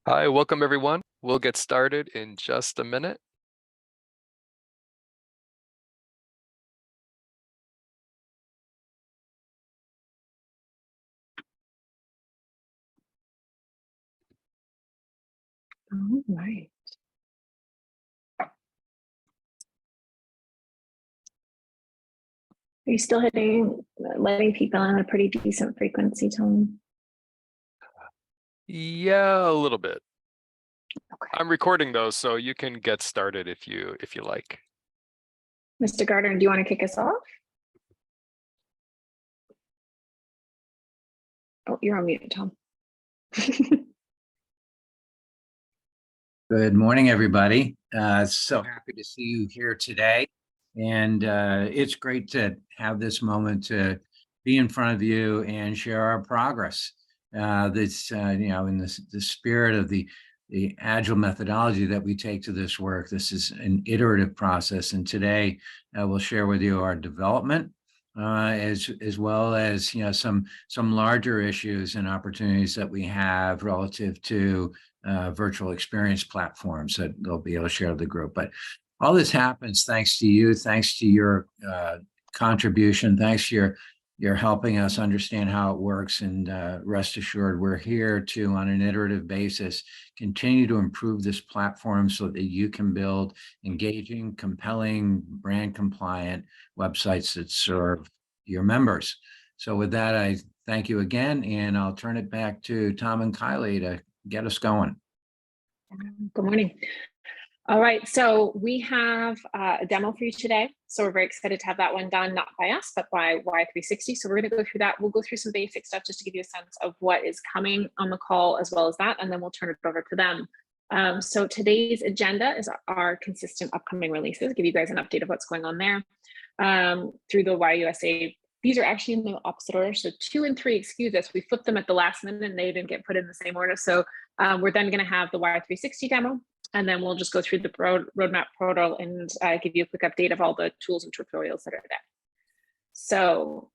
Hi, welcome everyone. We'll get started in just a minute. All right. Are you still letting people on a pretty decent frequency, Tom? Yeah, a little bit. Okay. I'm recording those, so you can get started if you like. Mr. Gardner, do you want to kick us off? Oh, you're on mute, Tom. Good morning, everybody. So happy to see you here today. And it's great to have this moment to be in front of you and share our progress. In the spirit of the agile methodology that we take to this work, this is an iterative process. And today we'll share with you our development as well as some larger issues and opportunities that we have relative to virtual experience platforms that they'll be able to share with the group. But all this happens thanks to you, thanks to your contribution, thanks to your helping us understand how it works. And rest assured, we're here to, on an iterative basis, continue to improve this platform so that you can build engaging, compelling, brand compliant websites that serve your members. So with that, I thank you again, and I'll turn it back to Tom and Kylie to get us going. Good morning. All right, so we have a demo for you today. So we're very excited to have that one done, not by us, but by Y360. So we're going to go through that. We'll go through some basic stuff just to give you a sense of what is coming on the call as well as that, and then we'll turn it over to them. So today's agenda is our consistent upcoming releases, give you guys an update of what's going on there through the YUSA. These are actually in the opposite order. So 2 and 3, excuse us, we flipped them at the last minute and they didn't get put in the same order. So we're then going to have the Y360 demo, and then we'll just go through the roadmap portal and give you a quick update of all the tools and tutorials that are there. So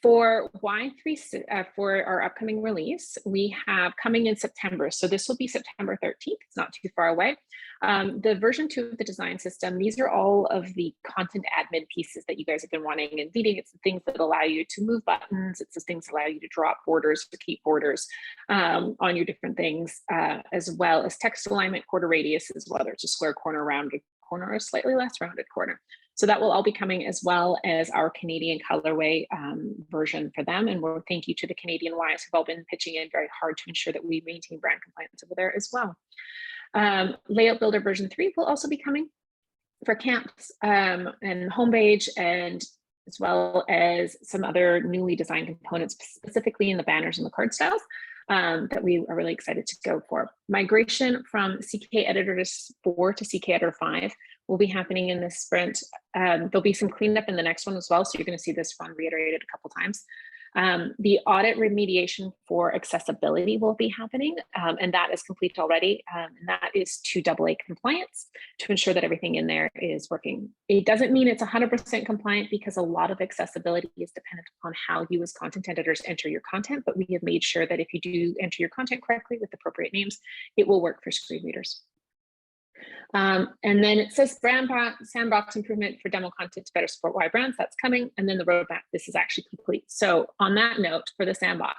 for Y3, for our upcoming release, we have coming in September. So this will be September 13th. It's not too far away. The version 2 of the design system, these are all of the content admin pieces that you guys have been wanting and needing. It's the things that allow you to move buttons. It's the things that allow you to drop borders, to keep borders on your different things, as well as text alignment, quarter radiuses, whether it's a square corner, rounded corner, or a slightly less rounded corner. So that will all be coming, as well as our Canadian colorway version for them. And we'll thank you to the Canadian Ys who've all been pitching in very hard to ensure that we maintain brand compliance over there as well. Layout Builder version 3 will also be coming for camps and homepage, and as well as some other newly designed components, specifically in the banners and the card styles that we are really excited to go for. Migration from CK Editor 4 to CK Editor 5 will be happening in this sprint. There'll be some cleanup in the next one as well, so you're going to see this one reiterated a couple times. The audit remediation for accessibility will be happening, and that is complete already. And that is to AA compliance to ensure that everything in there is working. It doesn't mean it's 100% compliant, because a lot of accessibility is dependent upon how you as content editors enter your content, but we have made sure that if you do enter your content correctly with appropriate names, it will work for screen readers. And then it says brand sandbox improvement for demo content to better support Y brands. That's coming. And then the roadmap, this is actually complete. So on that note, for the sandbox,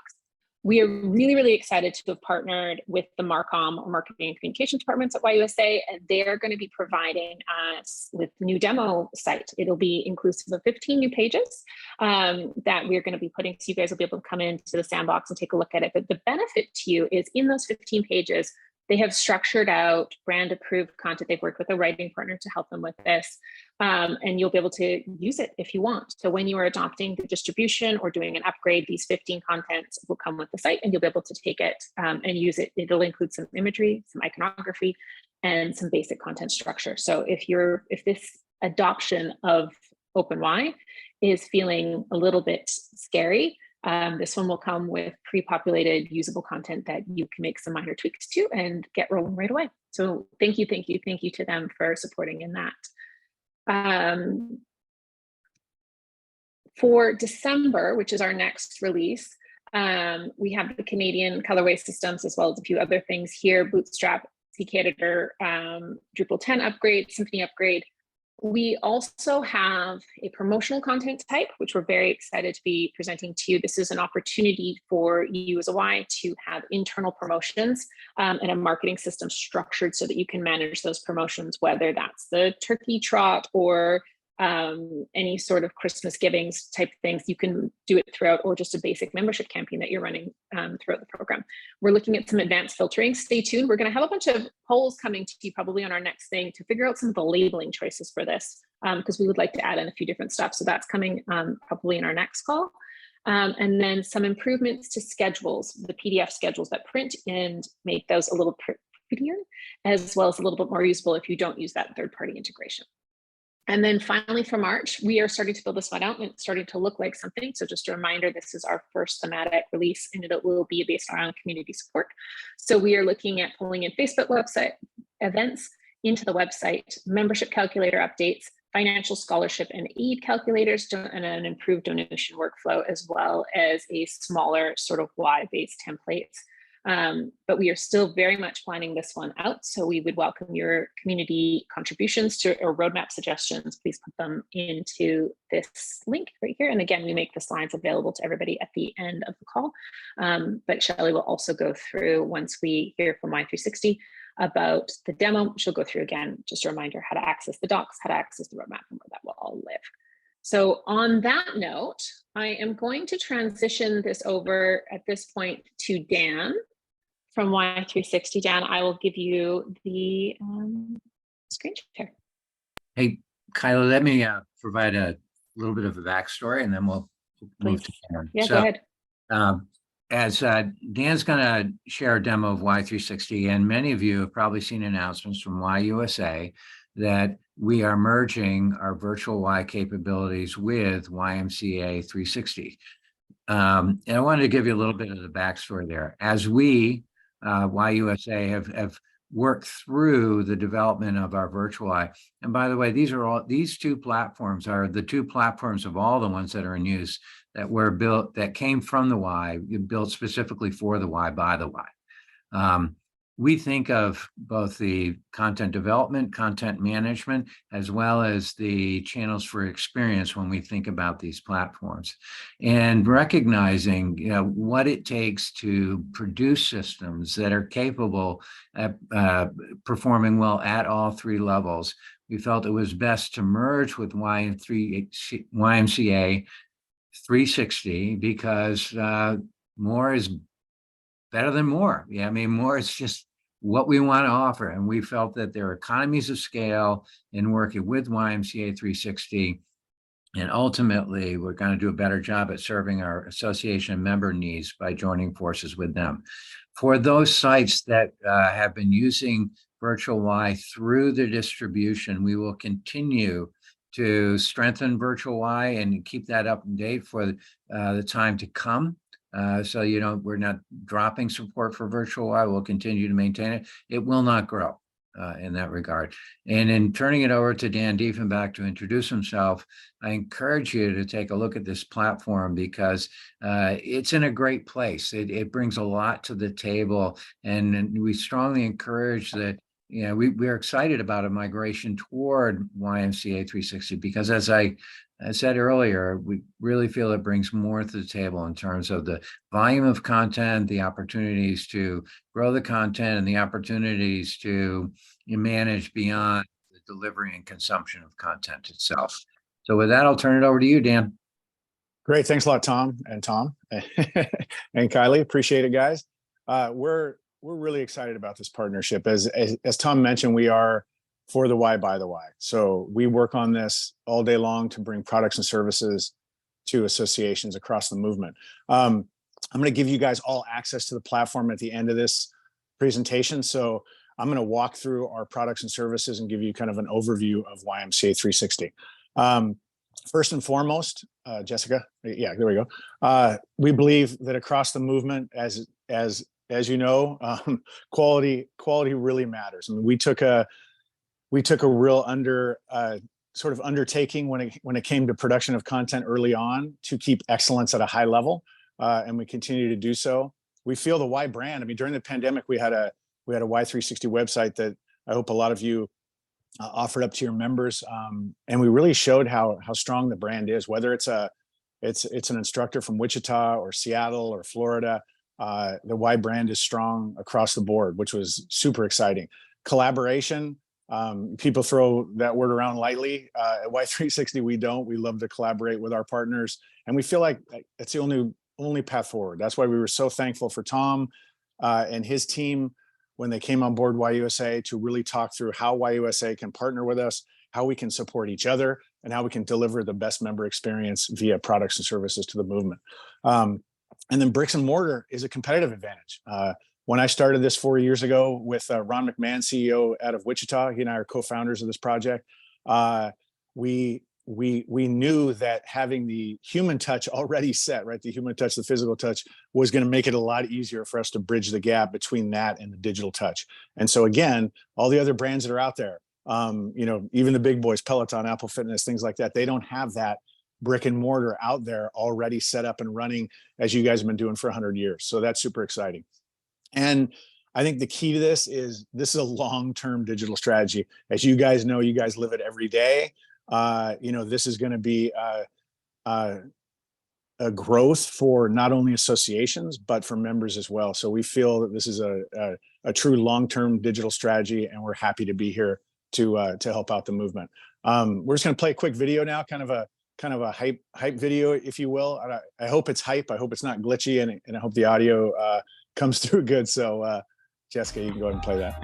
we are really, really excited to have partnered with the Marcom, or Marketing and Communications departments at YUSA, and they're going to be providing us with new demo site. It'll be inclusive of 15 new pages that we're going to be putting, so you guys will be able to come into the sandbox and take a look at it. But the benefit to you is in those 15 pages, they have structured out brand approved content. They've worked with a writing partner to help them with this. And you'll be able to use it if you want. So when you are adopting the distribution or doing an upgrade, these 15 contents will come with the site, and you'll be able to take it and use it. It'll include some imagery, some iconography, and some basic content structure. So if this adoption of OpenY is feeling a little bit scary, this one will come with pre-populated usable content that you can make some minor tweaks to and get rolling right away. So thank you to them for supporting in that. For December, which is our next release, We have the Canadian colorway systems as well as a few other things here, Bootstrap, CK Editor, Drupal 10 upgrade, Symfony upgrade. We also have a promotional content type, which we're very excited to be presenting to you. This is an opportunity for you as a Y to have internal promotions and a marketing system structured so that you can manage those promotions, whether that's the turkey trot or any sort of Christmas givings type things. You can do it throughout, or just a basic membership campaign that you're running throughout the program. We're looking at some advanced filtering. Stay tuned. We're going to have a bunch of polls coming to you probably on our next thing to figure out some of the labeling choices for this, because we would like to add in a few different stuff. So that's coming probably in our next call. And then some improvements to schedules, the PDF schedules that print, and make those a little prettier, as well as a little bit more usable if you don't use that third-party integration. And then finally for March, we are starting to build this one out, and it's starting to look like something. So just a reminder, this is our first thematic release, and it will be based around community support. So we are looking at pulling in Facebook website events into the website, membership calculator updates, financial scholarship and aid calculators, and an improved donation workflow, as well as a smaller sort of Y-based templates. But we are still very much planning this one out. So we would welcome your community contributions to or roadmap suggestions. Please put them into this link right here. And again, we make the slides available to everybody at the end of the call. But Shelley will also go through, once we hear from Y360 about the demo, she'll go through again, just a reminder how to access the docs, how to access the roadmap, and where that will all live. So on that note, I am going to transition this over at this point to Dan from Y360. Dan, I will give you the screen share. Hey, Kylie, let me provide a little bit of a backstory, and then we'll move to Karen. Yeah, go ahead. As Dan's going to share a demo of Y360, and many of you have probably seen announcements from YUSA that we are merging our virtual Y capabilities with YMCA 360. And I wanted to give you a little bit of the backstory there. As we, YUSA, have worked through the development of our virtual Y, and by the way, these two platforms are the two platforms of all the ones that are in use that were built, that came from the Y, built specifically for the Y by the Y. We think of both the content development, content management, as well as the channels for experience when we think about these platforms, and recognizing, you know, what it takes to produce systems that are capable of performing well at all three levels. We felt it was best to merge with YMCA 360 because more is better than more. Yeah, I mean, more is just what we want to offer. And we felt that there are economies of scale in working with YMCA 360. And ultimately, we're going to do a better job at serving our association member needs by joining forces with them. For those sites that have been using Virtual Y through the distribution, we will continue to strengthen Virtual Y and keep that up to date for the time to come. So, you know, we're not dropping support for Virtual Y. We'll continue to maintain it. It will not grow in that regard. And in turning it over to Dan Dieffenbach to introduce himself, I encourage you to take a look at this platform because it's in a great place. It brings a lot to the table, and we strongly encourage that. You know, we're excited about a migration toward YMCA 360 because, as I said earlier, we really feel it brings more to the table in terms of the volume of content, the opportunities to grow the content, and the opportunities to manage beyond the delivery and consumption of content itself. So with that, I'll turn it over to you, Dan. Great. Thanks a lot, Tom and Kylie. Appreciate it, guys. We're really excited about this partnership. As Tom mentioned, we are for the Y by the Y. So we work on this all day long to bring products and services to associations across the movement. I'm going to give you guys all access to the platform at the end of this presentation. So I'm going to walk through our products and services and give you kind of an overview of YMCA 360. First and foremost, Jessica, yeah, there we go. We believe that across the movement, as you know, quality really matters. I mean, we took a real sort of undertaking when it came to production of content early on to keep excellence at a high level. and we continue to do so. We feel the Y brand. I mean, during the pandemic, we had a Y360 website that I hope a lot of you offered up to your members, and we really showed how strong the brand is. Whether it's an instructor from Wichita or Seattle or Florida, the Y brand is strong across the board, which was super exciting. Collaboration. People throw that word around lightly. At Y360, we don't. We love to collaborate with our partners, and we feel like it's the only path forward. That's why we were so thankful for Tom and his team when they came on board YUSA to really talk through how YUSA can partner with us, how we can support each other, and how we can deliver the best member experience via products and services to the movement. And then bricks and mortar is a competitive advantage. When I started this 4 years ago with Ron McMahon, CEO out of Wichita, he and I are co-founders of this project. We knew that having the human touch already set, right? The human touch, the physical touch, was going to make it a lot easier for us to bridge the gap between that and the digital touch. And so again, all the other brands that are out there, even the big boys, Peloton, Apple Fitness, things like that, they don't have that brick and mortar out there already set up and running as you guys have been doing for 100 years. So that's super exciting. And I think the key to this is a long-term digital strategy. As you guys know, you guys live it every day. This is going to be a growth for not only associations, but for members as well. So we feel that this is a true long-term digital strategy, and we're happy to be here to help out the movement. We're just going to play a quick video now, kind of a hype video, if you will. I hope it's hype. I hope it's not glitchy, and I hope the audio comes through good. So Jessica, you can go ahead and play that.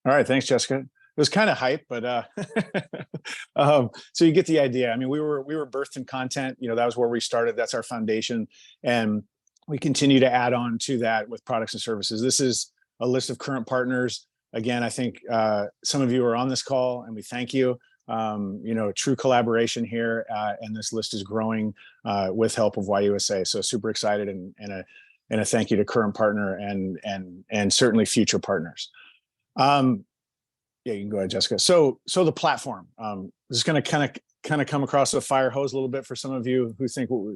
All right, thanks, Jessica. It was kind of hype, but so you get the idea. I mean, we were birthed in content. That was where we started. That's our foundation, and we continue to add on to that with products and services. This is a list of current partners. Again, I think some of you are on this call, and we thank you. True collaboration here, and this list is growing with help of YUSA. So super excited, and a thank you to current partner and certainly future partners. Yeah, you can go ahead, Jessica. So the platform, this is going to kind of come across a fire hose a little bit for some of you who think, we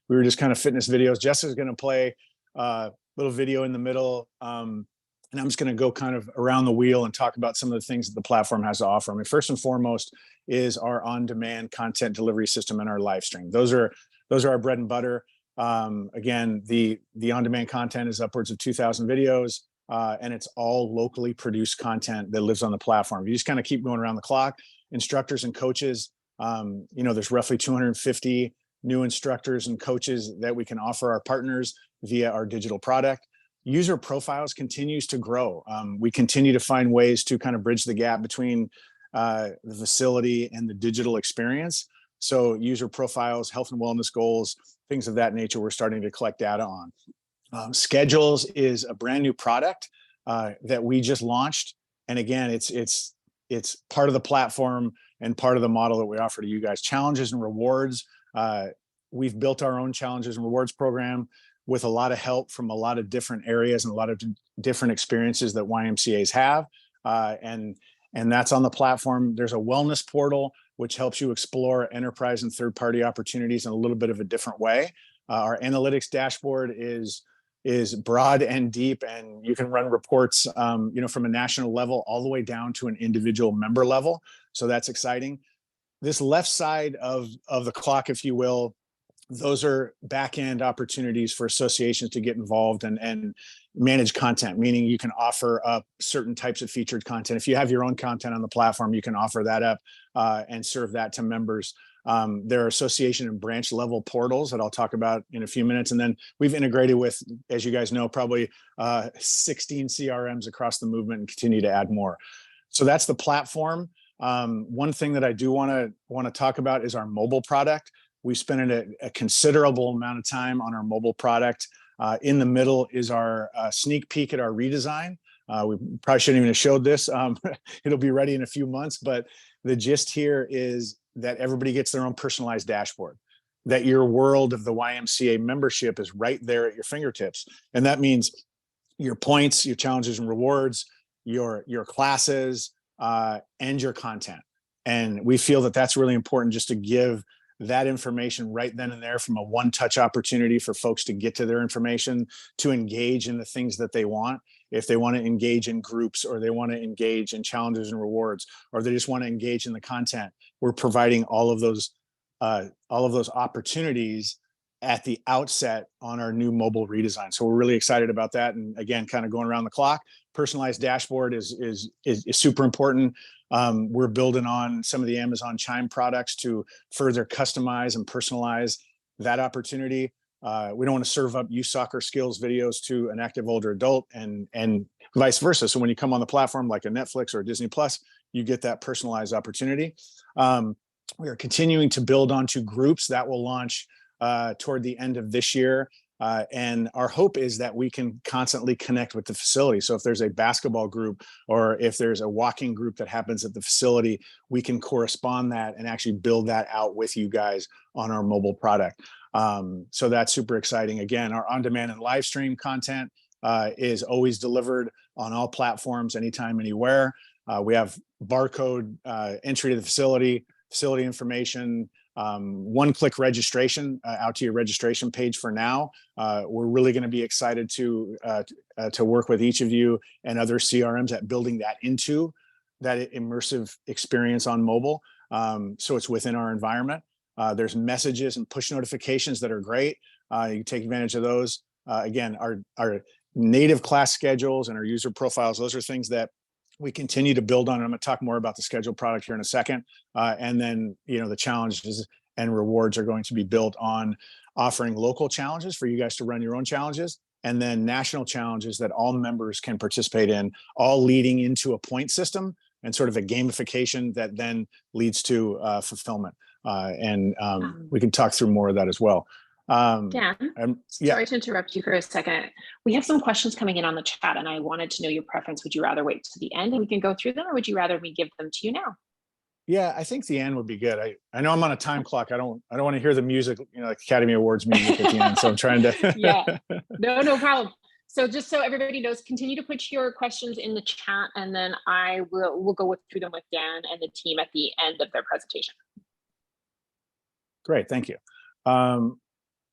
were just kind of fitness videos. Jessica's going to play a little video in the middle. And I'm just going to go kind of around the wheel and talk about some of the things that the platform has to offer. I mean, first and foremost is our on-demand content delivery system and our live stream. Those are our bread and butter. Again, the on-demand content is upwards of 2,000 videos. And it's all locally produced content that lives on the platform. You just kind of keep going around the clock. Instructors and coaches, there's roughly 250 new instructors and coaches that we can offer our partners via our digital product. User profiles continues to grow. We continue to find ways to kind of bridge the gap between the facility and the digital experience. So user profiles, health and wellness goals, things of that nature, we're starting to collect data on. Schedules is a brand new product that we just launched. And again, it's part of the platform and part of the model that we offer to you guys. Challenges and rewards. We've built our own challenges and rewards program with a lot of help from a lot of different areas and a lot of different experiences that YMCAs have. And that's on the platform. There's a wellness portal, which helps you explore enterprise and third-party opportunities in a little bit of a different way. Our analytics dashboard is broad and deep, and you can run reports, from a national level all the way down to an individual member level. So that's exciting. This left side of the clock, if you will, those are back-end opportunities for associations to get involved and manage content, meaning you can offer up certain types of featured content. If you have your own content on the platform, you can offer that up and serve that to members. There are association and branch level portals that I'll talk about in a few minutes. And then we've integrated with, as you guys know, probably 16 CRMs across the movement and continue to add more. So that's the platform. One thing that I do want to talk about is our mobile product. We spent a considerable amount of time on our mobile product. In the middle is our sneak peek at our redesign. We probably shouldn't even have showed this. It'll be ready in a few months, but the gist here is that everybody gets their own personalized dashboard, that your world of the YMCA membership is right there at your fingertips. And that means your points, your challenges and rewards, your classes, and your content. And we feel that that's really important, just to give that information right then and there, from a one-touch opportunity for folks to get to their information, to engage in the things that they want. If they want to engage in groups, or they want to engage in challenges and rewards, or they just want to engage in the content, we're providing all of those opportunities at the outset on our new mobile redesign. So we're really excited about that. And again, kind of going around the clock, personalized dashboard is super important. We're building on some of the Amazon Chime products to further customize and personalize that opportunity. We don't want to serve up youth soccer skills videos to an active older adult, and vice versa. So when you come on the platform like a Netflix or a Disney Plus, you get that personalized opportunity. We are continuing to build onto groups that will launch toward the end of this year. And our hope is that we can constantly connect with the facility. So if there's a basketball group, or if there's a walking group that happens at the facility, we can correspond that and actually build that out with you guys on our mobile product. So that's super exciting. Again, our on-demand and live stream content is always delivered on all platforms, anytime, anywhere. We have barcode entry to the facility information, one-click registration out to your registration page for now. We're really going to be excited to work with each of you and other CRMs at building that into that immersive experience on mobile. So it's within our environment. There's messages and push notifications that are great. You can take advantage of those. Again, our native class schedules and our user profiles, those are things that we continue to build on. I'm going to talk more about the schedule product here in a second. And then, the challenges and rewards are going to be built on offering local challenges for you guys to run your own challenges, and then national challenges that all members can participate in, all leading into a point system and sort of a gamification that then leads to fulfillment. We can talk through more of that as well. Dan, yeah. sorry to interrupt you for a second. We have some questions coming in on the chat, and I wanted to know your preference. Would you rather wait to the end and we can go through them, or would you rather we give them to you now? Yeah, I think the end would be good. I know I'm on a time clock. I don't want to hear the music, like Academy Awards music at the end. So I'm trying to. Yeah, no problem. So just so everybody knows, continue to put your questions in the chat, and then we'll go through them with Dan and the team at the end of their presentation. Great, thank you.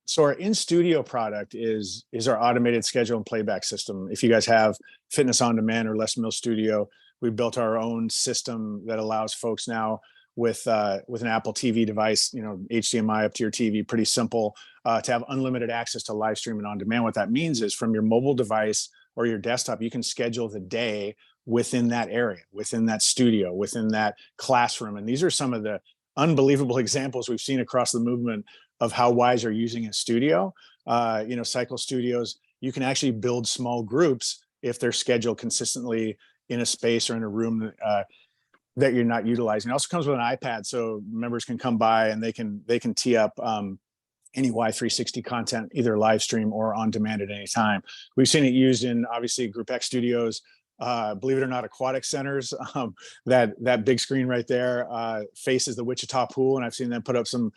So our in-studio product is our automated schedule and playback system. If you guys have Fitness on Demand or Les Mills Studio, we built our own system that allows folks now with an Apple TV device, HDMI up to your TV, pretty simple, to have unlimited access to live stream and on demand. What that means is, from your mobile device or your desktop, you can schedule the day within that area, within that studio, within that classroom. And these are some of the unbelievable examples we've seen across the movement of how Ys are using a studio. Cycle studios, you can actually build small groups if they're scheduled consistently in a space or in a room that you're not utilizing. It also comes with an iPad, so members can come by and they can tee up any Y360 content, either live stream or on demand at any time. We've seen it used in, obviously, Group X studios, believe it or not, aquatic centers. That big screen right there faces the Wichita pool, and I've seen them put up some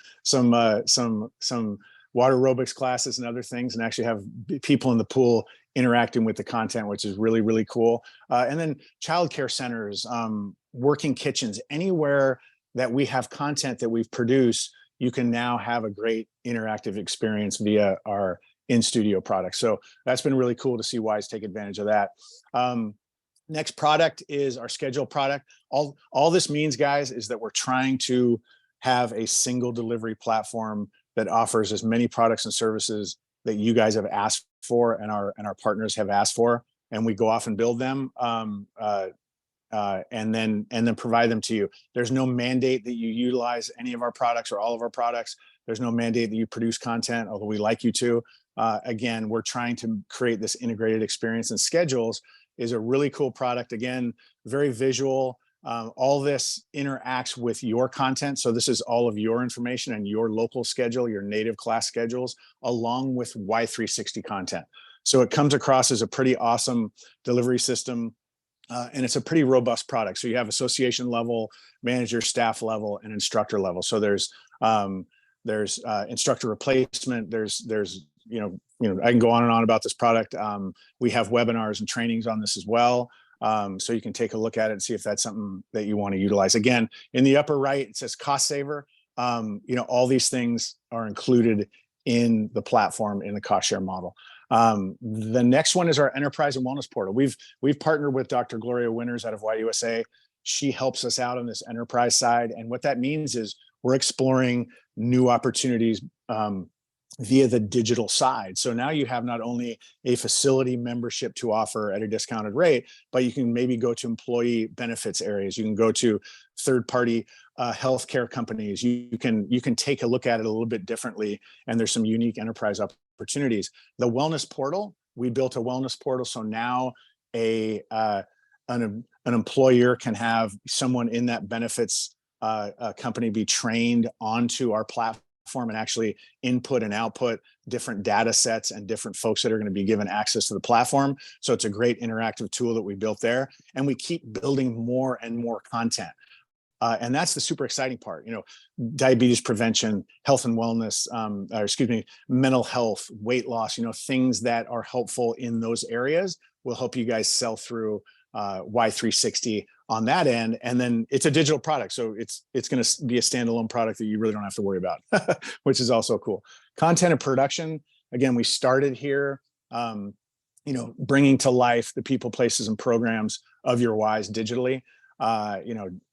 water aerobics classes and other things, and actually have people in the pool interacting with the content, which is really, really cool. And then childcare centers, working kitchens, anywhere that we have content that we've produced, you can now have a great interactive experience via our in-studio product. So that's been really cool to see Ys take advantage of that. Next product is our schedule product. All this means, guys, is that we're trying to have a single delivery platform that offers as many products and services that you guys have asked for and our partners have asked for, and we go off and build them and then provide them to you. There's no mandate that you utilize any of our products or all of our products. There's no mandate that you produce content, although we like you to. Again, we're trying to create this integrated experience, and Schedules is a really cool product. Again, very visual. All this interacts with your content. So this is all of your information and your local schedule, your native class schedules, along with Y360 content. So it comes across as a pretty awesome delivery system. And it's a pretty robust product. So you have association level, manager, staff level, and instructor level. So there's instructor replacement. There's I can go on and on about this product. We have webinars and trainings on this as well. So you can take a look at it and see if that's something that you want to utilize. Again, in the upper right, it says cost saver. All these things are included in the platform in the cost share model. The next one is our enterprise and wellness portal. We've partnered with Dr. Gloria Winters out of YUSA. She helps us out on this enterprise side. And what that means is we're exploring new opportunities via the digital side. So now you have not only a facility membership to offer at a discounted rate, but you can maybe go to employee benefits areas. You can go to third-party healthcare companies. You can take a look at it a little bit differently, and there's some unique enterprise opportunities. The wellness portal, we built a wellness portal, so now an employer can have someone in that benefits company be trained onto our platform and actually input and output different data sets and different folks that are going to be given access to the platform. So it's a great interactive tool that we built there, and we keep building more and more content. And that's the super exciting part, diabetes prevention, health and wellness, mental health, weight loss, things that are helpful in those areas will help you guys sell through Y360 on that end. And then it's a digital product. So it's going to be a standalone product that you really don't have to worry about, which is also cool. Content and production. Again, we started here, bringing to life the people, places, and programs of your Ys digitally.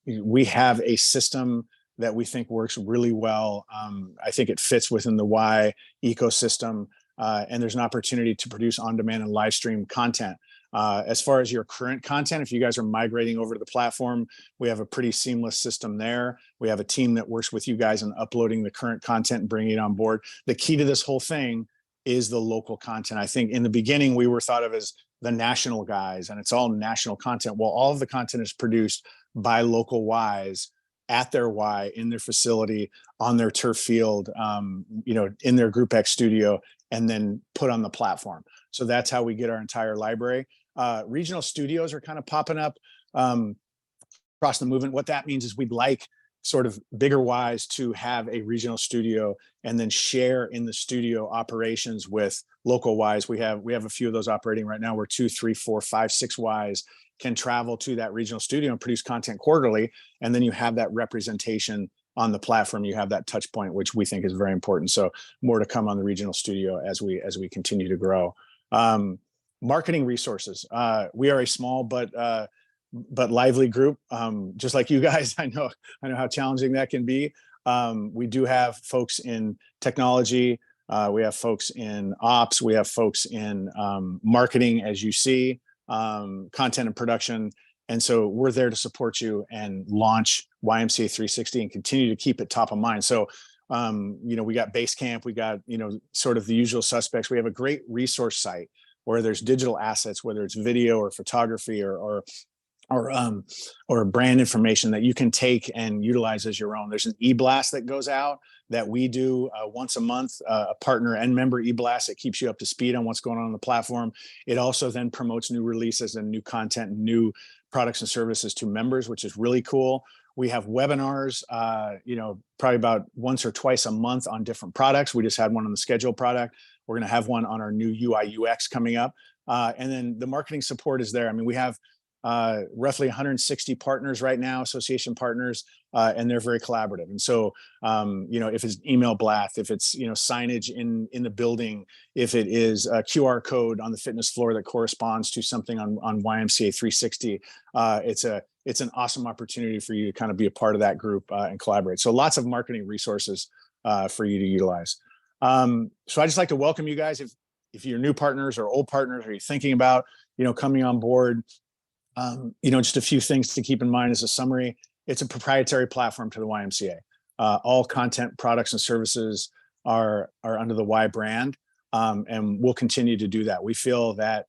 We have a system that we think works really well. I think it fits within the Y ecosystem, and there's an opportunity to produce on-demand and live stream content. As far as your current content, if you guys are migrating over to the platform, we have a pretty seamless system there. We have a team that works with you guys on uploading the current content and bringing it on board. The key to this whole thing is the local content. I think in the beginning, we were thought of as the national guys, and it's all national content. Well, all of the content is produced by local Ys at their Y, in their facility, on their turf field, in their Group X studio, and then put on the platform. So that's how we get our entire library. Regional studios are kind of popping up across the movement. What that means is we'd like sort of bigger Ys to have a regional studio and then share in the studio operations with local Ys. We have a few of those operating right now, where 2, 3, 4, 5, 6 Ys can travel to that regional studio and produce content quarterly. And then you have that representation on the platform. You have that touch point, which we think is very important. So more to come on the regional studio as we continue to grow. Marketing resources. We are a small but lively group, just like you guys. I know how challenging that can be. We do have folks in technology. We have folks in ops. We have folks in marketing, as you see, content and production. And so we're there to support you and launch YMCA360 and continue to keep it top of mind. So, we got Basecamp, we got, sort of the usual suspects. We have a great resource site where there's digital assets, whether it's video or photography or brand information that you can take and utilize as your own. There's an e-blast that goes out that we do once a month, a partner and member e-blast that keeps you up to speed on what's going on the platform. It also then promotes new releases and new content and new products and services to members, which is really cool. We have webinars, probably about once or twice a month on different products. We just had one on the schedule product. We're going to have one on our new UI UX coming up. And then the marketing support is there. I mean, we have roughly 160 partners right now, association partners, and they're very collaborative. And so, if it's email blast, if it's, signage in the building, if it is a QR code on the fitness floor that corresponds to something on YMCA360, it's an awesome opportunity for you to kind of be a part of that group and collaborate. So lots of marketing resources for you to utilize. So I just like to welcome you guys. If you're new partners or old partners, or you're thinking about, coming on board, just a few things to keep in mind as a summary. It's a proprietary platform to the YMCA. All content, products, and services are under the Y brand, and we'll continue to do that. We feel that,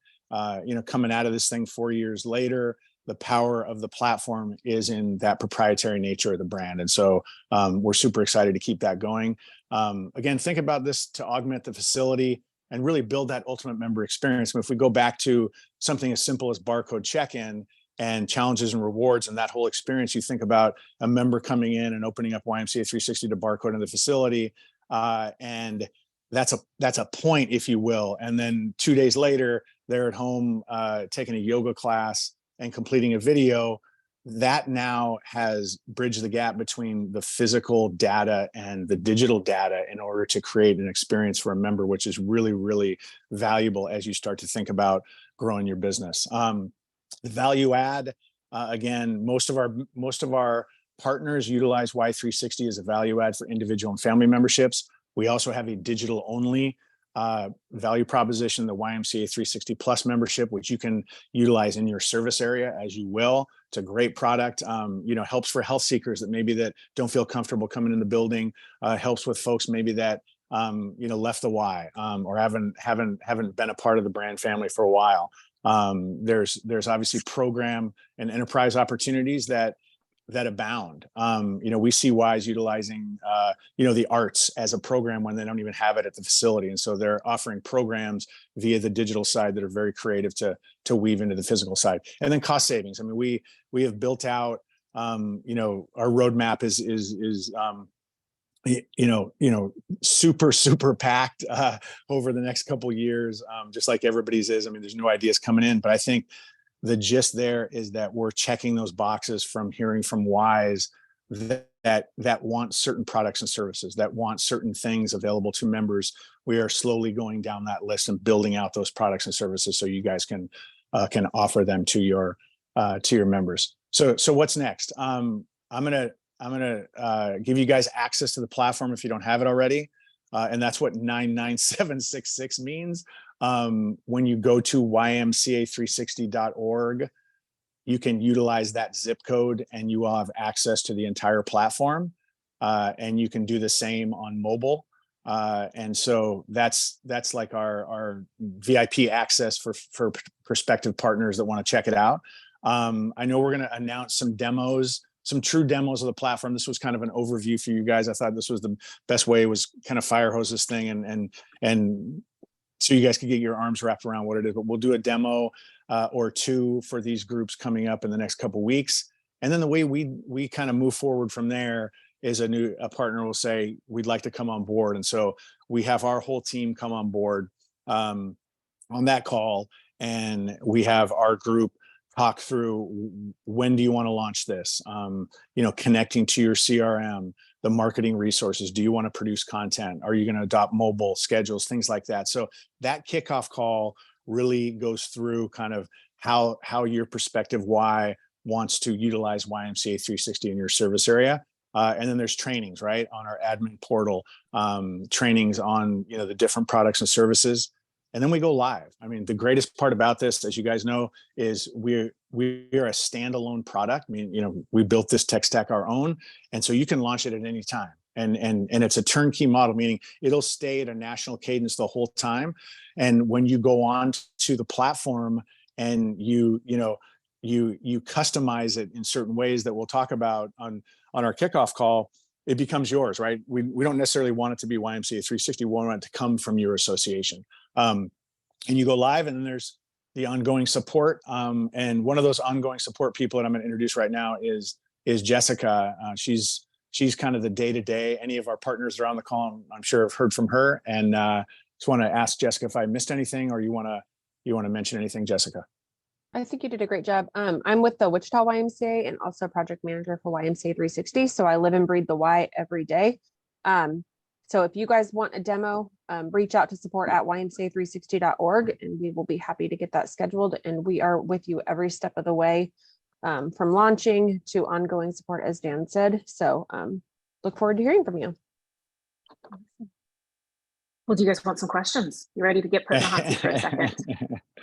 coming out of this thing 4 years later, the power of the platform is in that proprietary nature of the brand. And so we're super excited to keep that going. Again, think about this to augment the facility and really build that ultimate member experience. If we go back to something as simple as barcode check-in and challenges and rewards and that whole experience, you think about a member coming in and opening up YMCA360 to barcode in the facility, and that's a point, if you will. And then 2 days later, they're at home taking a yoga class and completing a video. That now has bridged the gap between the physical data and the digital data in order to create an experience for a member, which is really, really valuable as you start to think about growing your business. The value add, again, most of our partners utilize Y360 as a value add for individual and family memberships. We also have a digital only value proposition, the YMCA 360 Plus membership, which you can utilize in your service area as you will. It's a great product. Helps for health seekers that don't feel comfortable coming in the building. Helps with folks maybe that left the Y or haven't been a part of the brand family for a while. There's obviously program and enterprise opportunities that abound. We see Ys utilizing, the arts as a program when they don't even have it at the facility. And so they're offering programs via the digital side that are very creative to weave into the physical side. And then cost savings. I mean, we have built out, our roadmap is super packed over the next couple of years, just like everybody's is. I mean, there's new ideas coming in, but I think the gist there is that we're checking those boxes from hearing from Ys that want certain products and services, that want certain things available to members. We are slowly going down that list and building out those products and services so you guys can offer them to your members. So what's next? I'm gonna give you guys access to the platform if you don't have it already, and that's what 99766 means. When you go to YMCA360.org, you can utilize that zip code and you will have access to the entire platform. And you can do the same on mobile. And so that's like our VIP access for prospective partners that want to check it out. I know we're going to announce some demos, some true demos of the platform. This was kind of an overview for you guys. I thought this was the best way, was kind of fire hose this thing and so you guys can get your arms wrapped around what it is. But we'll do a demo or two for these groups coming up in the next couple of weeks. And then the way we kind of move forward from there is a partner will say, we'd like to come on board. And so we have our whole team come on board on that call. And we have our group talk through, when do you want to launch this? Connecting to your CRM, the marketing resources. Do you want to produce content? Are you going to adopt mobile schedules, things like that? So that kickoff call really goes through kind of how your prospective Y wants to utilize YMCA 360 in your service area. And then there's trainings, right, on our admin portal, trainings on, the different products and services. And then we go live. I mean, the greatest part about this, as you guys know, is we are a standalone product. I mean, we built this tech stack our own, and so you can launch it at any time. And it's a turnkey model, meaning it'll stay at a national cadence the whole time. And when you go on to the platform and you customize it in certain ways that we'll talk about on our kickoff call, it becomes yours, right? We don't necessarily want it to be YMCA 360. We want it to come from your association. And you go live, and then there's the ongoing support. And one of those ongoing support people that I'm going to introduce right now is Jessica. She's kind of the day-to-day. Any of our partners that are on the call, I'm sure have heard from her. And just want to ask Jessica if I missed anything, or you want to mention anything, Jessica? I think you did a great job. I'm with the Wichita YMCA and also project manager for YMCA 360. So I live and breathe the Y every day. So if you guys want a demo, reach out to support@ymca360.org and we will be happy to get that scheduled. And we are with you every step of the way, from launching to ongoing support, as Dan said. So look forward to hearing from you. Well, do you guys want some questions? You ready to get put in the hot seat for a second?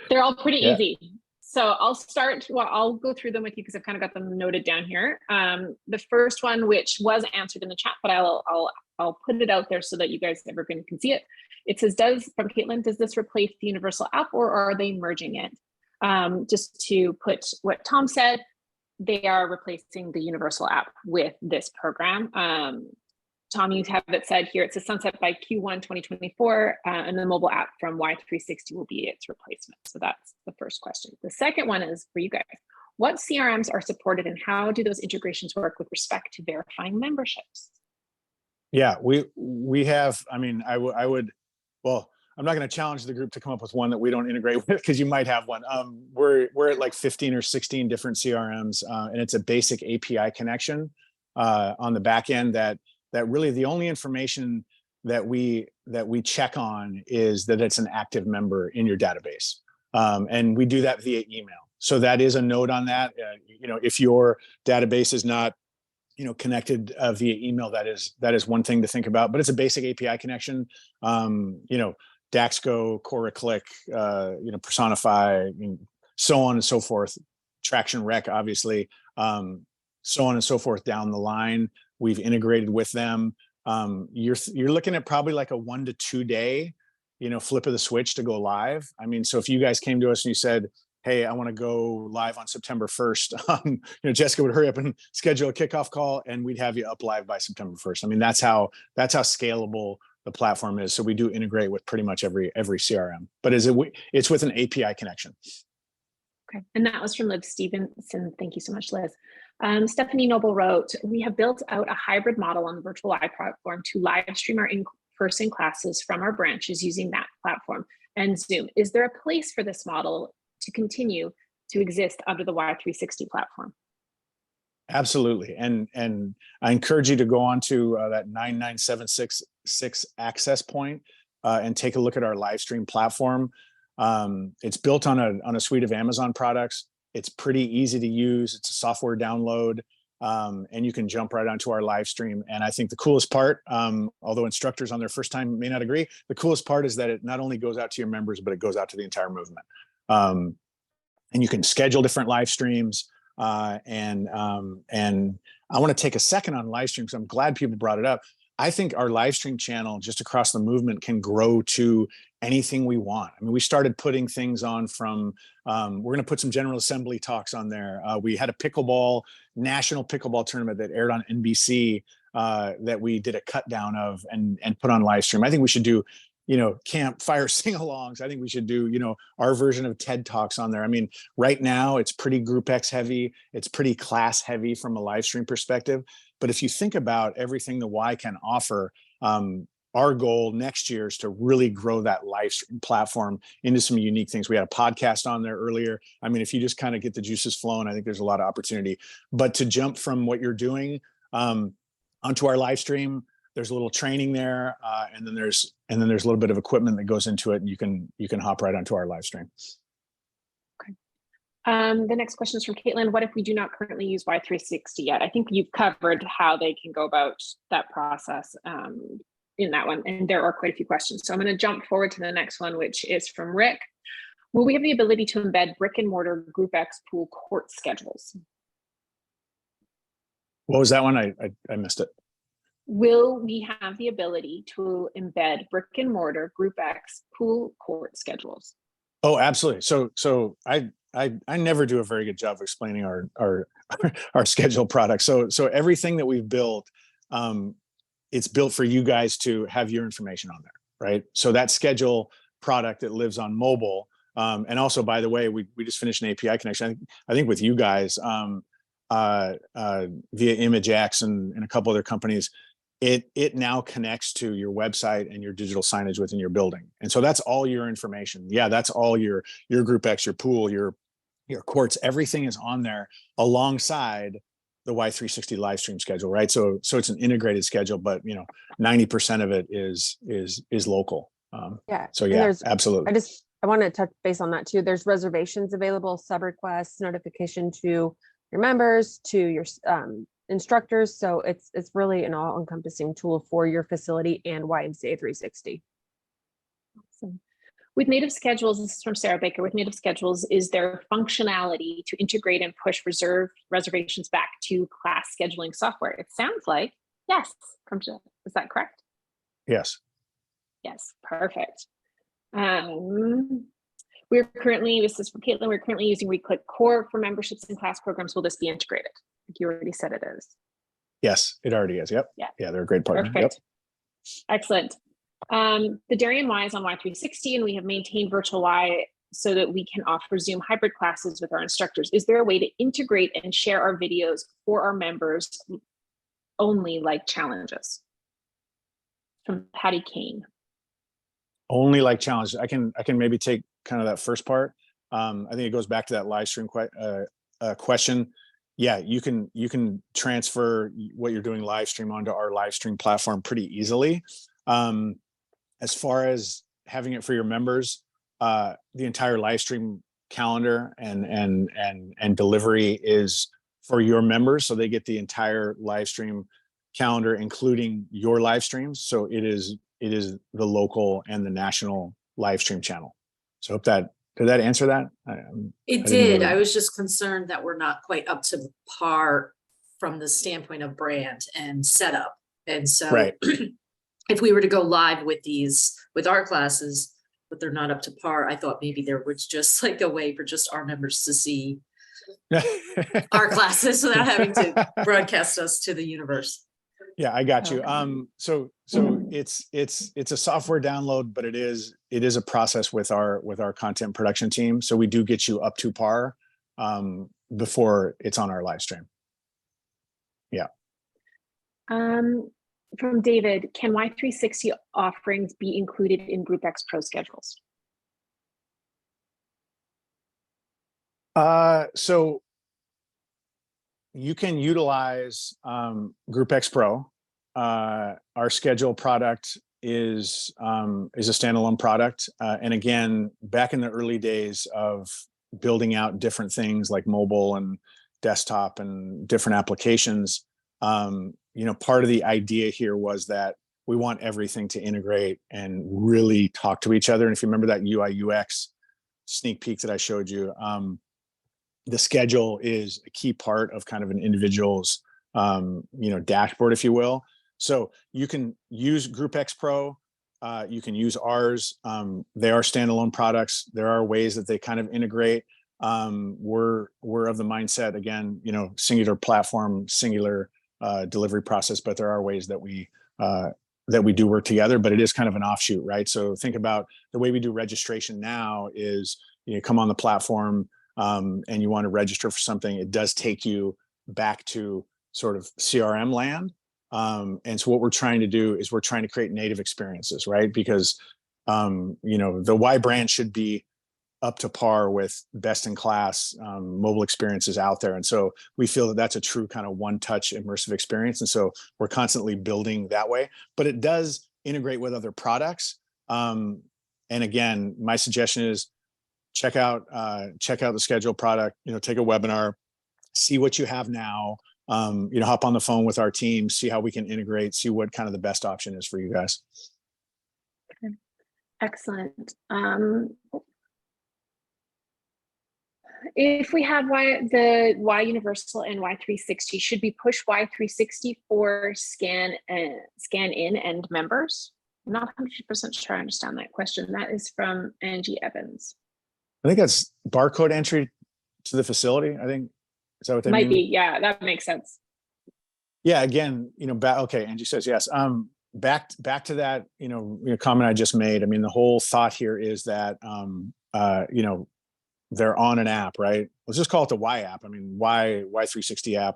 They're all pretty Yeah. easy. So I'll start, well, I'll go through them with you because I've kind of got them noted down here. The first one, which was answered in the chat, but I'll put it out there so that you guys everyone can see it. It says, from Caitlin, does this replace the universal app or are they merging it? Just to put what Tom said, they are replacing the universal app with this program. Tom, you have it said here, it's a sunset by Q1 2024, and the mobile app from Y360 will be its replacement. So that's the first question. The second one is for you guys. What CRMs are supported and how do those integrations work with respect to verifying memberships? Yeah, we have, I mean, I would, well, I'm not going to challenge the group to come up with one that we don't integrate with because you might have one. We're at like 15 or 16 different CRMs, and it's a basic API connection on the back end that really the only information that we check on is that it's an active member in your database. And we do that via email. So that is a note on that. If your database is not, connected via email, that is one thing to think about, but it's a basic API connection. Daxco, CoraClick, Personify, so on and so forth, Traction Rec, obviously, so on and so forth down the line. We've integrated with them. You're looking at probably like a 1 to 2 day, flip of the switch to go live. I mean, so if you guys came to us and you said, hey, I want to go live on September 1st, Jessica would hurry up and schedule a kickoff call and we'd have you up live by September 1st. I mean, that's how scalable the platform is. So we do integrate with pretty much every CRM, but it's with an API connection. Okay, and that was from Liv Stevenson. Thank you so much, Liz. Stephanie Noble wrote, we have built out a hybrid model on the virtual Y platform to live stream our in-person classes from our branches using that platform and Zoom. Is there a place for this model to continue to exist under the Y360 platform? Absolutely. And I encourage you to go on to that 99766 access point and take a look at our live stream platform. It's built on a suite of Amazon products. It's pretty easy to use. It's a software download, and you can jump right onto our live stream. And I think the coolest part, although instructors on their first time may not agree, the coolest part is that it not only goes out to your members, but it goes out to the entire movement. And you can schedule different live streams. And I want to take a second on live streams. I'm glad people brought it up. I think our live stream channel just across the movement can grow to anything we want. I mean, we started putting things on from, we're going to put some General Assembly talks on there. We had a national pickleball tournament that aired on NBC that we did a cut down of and put on live stream. I think we should do, campfire sing-alongs. I think we should do, our version of TED Talks on there. I mean, right now it's pretty Group X heavy. It's pretty class heavy from a live stream perspective. But if you think about everything the Y can offer, our goal next year is to really grow that live stream platform into some unique things. We had a podcast on there earlier. I mean, if you just kind of get the juices flowing, I think there's a lot of opportunity. But to jump from what you're doing onto our live stream, there's a little training there, and then there's a little bit of equipment that goes into it, and you can hop right onto our live stream. Okay. The next question is from Caitlin. What if we do not currently use Y360 yet? I think you've covered how they can go about that process in that one, and there are quite a few questions. So I'm going to jump forward to the next one, which is from Rick. Will we have the ability to embed brick and mortar Group X pool court schedules? What was that one? I missed it. Will we have the ability to embed brick and mortar Group X pool court schedules? Oh, absolutely. So I never do a very good job of explaining our schedule product. So everything that we've built, it's built for you guys to have your information on there, right? So that schedule product that lives on mobile, and also, by the way, we just finished an API connection. I think with you guys via ImageX and a couple other companies. It now connects to your website and your digital signage within your building. And so that's all your information. Yeah, that's all your Group X, your pool, your courts, everything is on there alongside the Y360 live stream schedule, right? So it's an integrated schedule, but 90% of it is local. Yeah. So yeah, absolutely. I want to touch base on that too. There's reservations available, sub requests, notification to your members, to your instructors. So it's really an all encompassing tool for your facility and YMCA 360. Awesome. With native schedules, this is from Sarah Baker. With native schedules, is there functionality to integrate and push reservations back to class scheduling software? It sounds like yes. Is that correct? Yes. Yes, perfect. We're currently, this is from Caitlin, we're currently using ReClick Core for memberships and class programs. Will this be integrated? Like you already said it is. Yes, it already is. Yep. Yeah. Yeah, they're a great partner. Perfect. Excellent. The Darien Y is on Y360 and we have maintained virtual Y so that we can offer Zoom hybrid classes with our instructors. Is there a way to integrate and share our videos for our members only, like challenges? From Patty Kane. Only like challenges. I can maybe take kind of that first part. I think it goes back to that live stream question. Yeah, you can transfer what you're doing live stream onto our live stream platform pretty easily. As far as having it for your members, the entire live stream calendar and delivery is for your members, so they get the entire live stream calendar, including your live streams. So it is the local and the national live stream channel. So hope did that answer that? It did. I was just concerned that we're not quite up to par from the standpoint of brand and setup. And so right. If we were to go live with our classes, but they're not up to par, I thought maybe there was just like a way for just our members to see our classes without having to broadcast us to the universe. Yeah, I got you. Okay. So it's a software download, but it is a process with our content production team. So we do get you up to par before it's on our live stream. Yeah. From David, can Y360 offerings be included in GroupX Pro schedules? So you can utilize GroupX Pro. Our schedule product is a standalone product. And again, back in the early days of building out different things like mobile and desktop and different applications, part of the idea here was that we want everything to integrate and really talk to each other. And if you remember that UI UX sneak peek that I showed you, the schedule is a key part of kind of an individual's, dashboard, if you will. So you can use GroupX Pro. You can use ours. They are standalone products. There are ways that they kind of integrate. We're of the mindset, again, singular platform, singular delivery process, but there are ways that we do work together, but it is kind of an offshoot, right? So think about the way we do registration now is you come on the platform and you want to register for something. It does take you back to sort of CRM land. And so what we're trying to do is we're trying to create native experiences, right? Because, the Y brand should be up to par with best in class mobile experiences out there. And so we feel that that's a true kind of one touch immersive experience. And so we're constantly building that way, but it does integrate with other products. And again, my suggestion is check out the schedule product, take a webinar, see what you have now, hop on the phone with our team, see how we can integrate, see what kind of the best option is for you guys. Okay. Excellent. If we have the Y Universal and Y360, should we push Y360 for scan in and members? I'm not 100% sure I understand that question. That is from Angie Evans. I think that's barcode entry to the facility. I think, is that what they Might mean? be, yeah, that makes sense. Yeah, again, okay, Angie says yes. Back to that, comment I just made. I mean, the whole thought here is that, they're on an app, right? Let's just call it the Y app. I mean, Y360 app.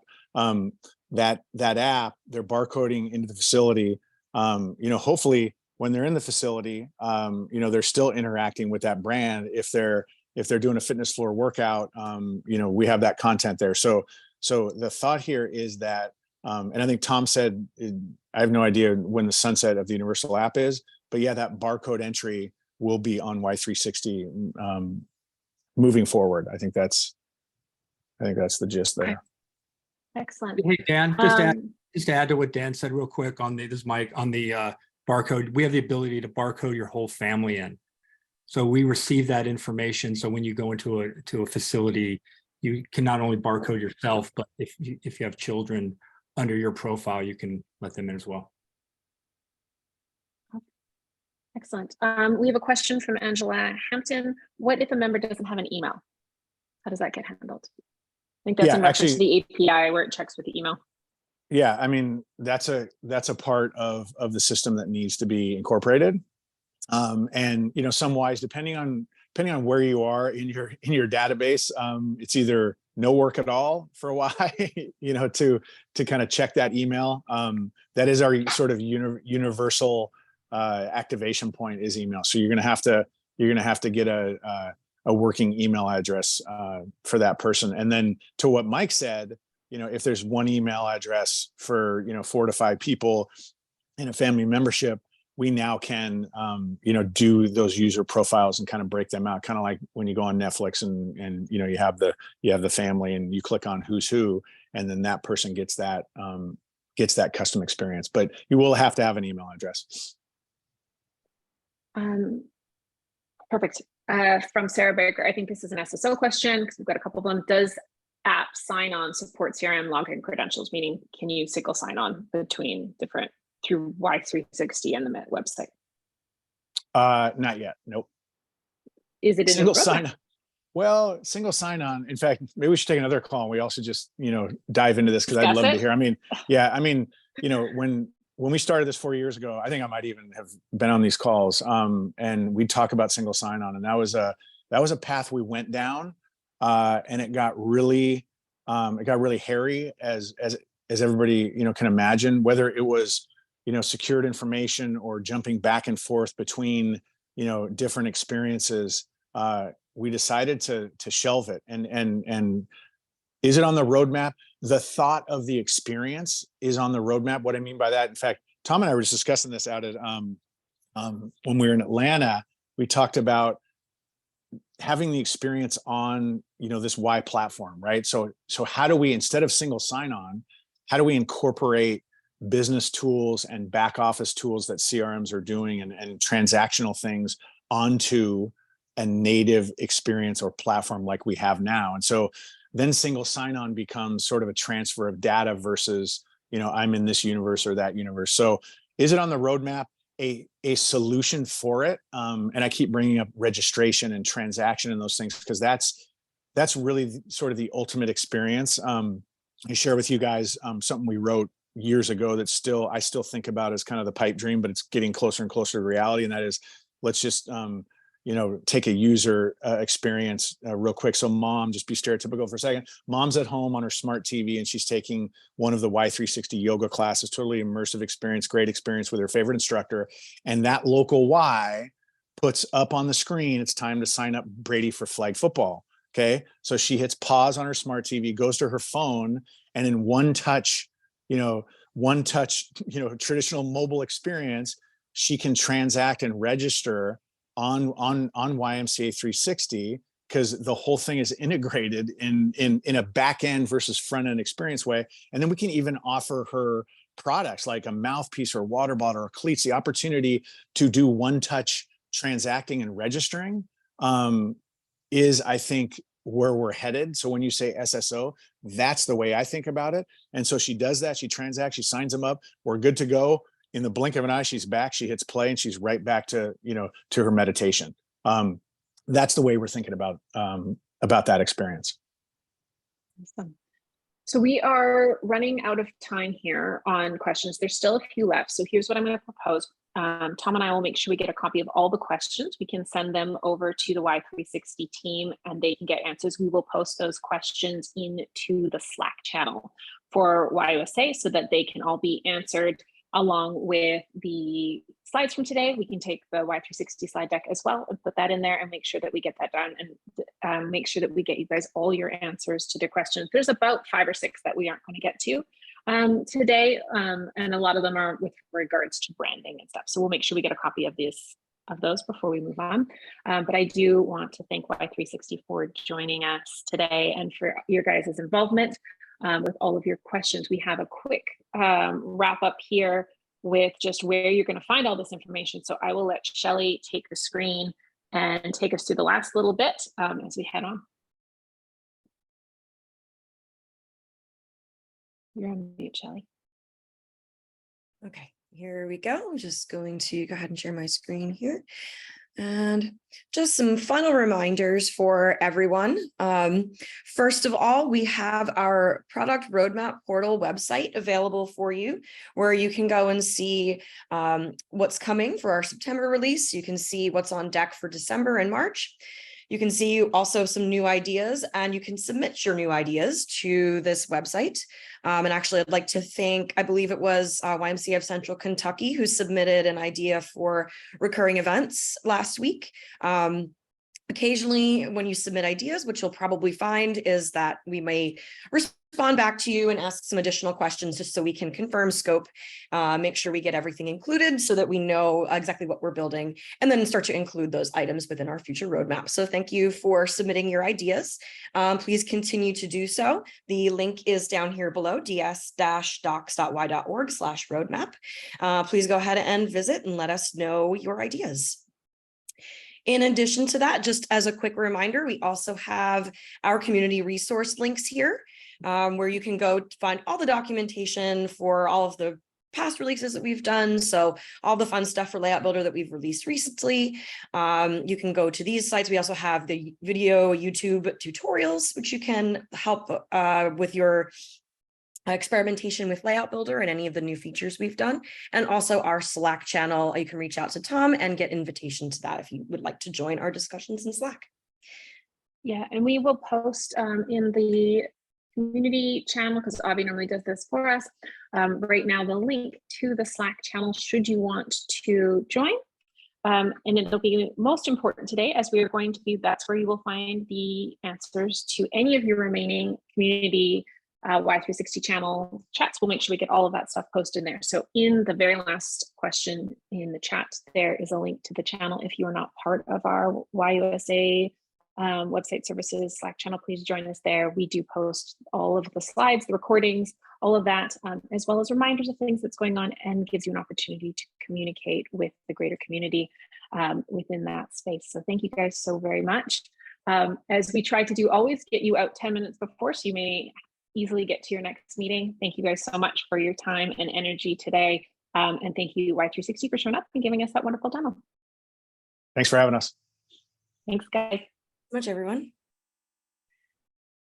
That app, they're barcoding into the facility. Hopefully when they're in the facility, they're still interacting with that brand. If they're doing a fitness floor workout, we have that content there. So the thought here is that, and I think Tom said, I have no idea when the sunset of the Universal app is, but yeah, that barcode entry will be on Y360 moving forward. I think that's the gist there. Excellent. Hey, Dan, Um, just to add to what Dan said real quick on the, this is Mike, on the barcode, we have the ability to barcode your whole family in. So we receive that information. So when you go into a facility, you can not only barcode yourself, but if you have children under your profile, you can let them in as well. Excellent. We have a question from Angela Hampton. What if a member doesn't have an email? How does that get handled? I think that's Yeah, in reference to actually- the API where it checks with the email. Yeah, I mean, that's a part of the system that needs to be incorporated. And you know, some wise, depending on where you are in your database, it's either no work at all for a while, you know, to kind of check that email. That is our sort of universal activation point is email. So you're gonna have to get a working email address for that person. And then to what Mike said, you know, if there's one email address for, you know, 4 to 5 people in a family membership, we now can, you know, do those user profiles and kind of break them out, kind of like when you go on Netflix and you know, you have the family and you click on who's who, and then that person gets that custom experience. But you will have to have an email address. Perfect. From Sarah Baker, I think this is an SSO question because we've got a couple of them. Does app sign on support CRM login credentials? Meaning, can you single sign on between different through Y360 and the Met website? Not yet. Nope. Is it in Single the sign on? Well, single sign on. In fact, maybe we should take another call and we also just, you know, dive into this because I'd Discuss love to it? hear. I mean, yeah, I mean, you know, when we started this 4 years ago, I think I might even have been on these calls, and we'd talk about single sign on, and that was a path we went down, and it got really hairy as everybody, you know, can imagine, whether it was, you know, secured information or jumping back and forth between, you know, different experiences. We decided to shelve it. And is it on the roadmap? The thought of the experience is on the roadmap. What I mean by that, in fact, Tom and I were just discussing this out at when we were in Atlanta. We talked about having the experience on, you know, this Y platform, right? So how do we, instead of single sign-on, how do we incorporate business tools and back office tools that CRMs are doing and transactional things onto a native experience or platform like we have now? And so then single sign-on becomes sort of a transfer of data versus, you know, I'm in this universe or that universe. So is it on the roadmap? A solution for it? And I keep bringing up registration and transaction and those things because that's really sort of the ultimate experience. I share with you guys something we wrote years ago that I still think about as kind of the pipe dream, but it's getting closer and closer to reality. And that is, let's just you know, take a user experience real quick. So mom, just be stereotypical for a second. Mom's at home on her smart TV and she's taking one of the Y360 yoga classes, totally immersive experience, great experience with her favorite instructor. And that local Y puts up on the screen, it's time to sign up Brady for flag football. Okay. So she hits pause on her smart TV, goes to her phone, and in one touch, traditional mobile experience, she can transact and register on YMCA360 because the whole thing is integrated in a back end versus front end experience way. And then we can even offer her products like a mouthpiece or a water bottle or cleats, the opportunity to do one touch transacting and registering is, I think, where we're headed. So when you say SSO, that's the way I think about it. And so she does that, she transacts, she signs them up, we're good to go. In the blink of an eye, she's back, she hits play, and she's right back to, to her meditation. That's the way we're thinking about that experience. Awesome. So we are running out of time here on questions. There's still a few left. So here's what I'm going to propose. Tom and I will make sure we get a copy of all the questions. We can send them over to the Y360 team and they can get answers. We will post those questions into the Slack channel for YUSA so that they can all be answered along with the slides from today. We can take the Y360 slide deck as well and put that in there and make sure that we get that done and make sure that we get you guys all your answers to the questions. There's about 5 or 6 that we aren't going to get to today, and a lot of them are with regards to branding and stuff. So we'll make sure we get a copy of those before we move on. But I do want to thank Y360 for joining us today and for your guys' involvement. with all of your questions. We have a quick wrap up here with just where you're going to find all this information. So I will let Shelley take the screen and take us through the last little bit as we head on. You're on mute, Shelley. Okay, here we go. I'm just going to go ahead and share my screen here. And just some final reminders for everyone. First of all, we have our product roadmap portal website available for you, where you can go and see what's coming for our September release. You can see what's on deck for December and March. You can see also some new ideas, and you can submit your new ideas to this website. And actually, I'd like to thank, I believe it was YMCA of Central Kentucky, who submitted an idea for recurring events last week. Occasionally, when you submit ideas, which you'll probably find is that we may respond back to you and ask some additional questions just so we can confirm scope, make sure we get everything included so that we know exactly what we're building, and then start to include those items within our future roadmap. So thank you for submitting your ideas. Please continue to do so. The link is down here below, ds-docs.y.org/roadmap. Please go ahead and visit and let us know your ideas. In addition to that, just as a quick reminder, we also have our community resource links here, where you can go to find all the documentation for all of the past releases that we've done. So all the fun stuff for Layout Builder that we've released recently. You can go to these sites. We also have the video YouTube tutorials, which you can help with your experimentation with Layout Builder and any of the new features we've done, and also our Slack channel. You can reach out to Tom and get invitation to that if you would like to join our discussions in Slack. Yeah, and we will post in the community channel, because Avi normally does this for us, right now, the link to the Slack channel should you want to join. And it'll be most important today, as we are going to be, that's where you will find the answers to any of your remaining community Y360 channel chats. We'll make sure we get all of that stuff posted there. So in the very last question in the chat, there is a link to the channel. If you are not part of our YUSA website services Slack channel, please join us there. We do post all of the slides, the recordings, all of that, as well as reminders of things that's going on, and gives you an opportunity to communicate with the greater community within that space. So thank you guys so very much. As we try to do, always get you out 10 minutes before, so you may easily get to your next meeting. Thank you guys so much for your time and energy today. And thank you, Y360, for showing up and giving us that wonderful demo. Thanks for having us. Thanks, guys. Much, everyone.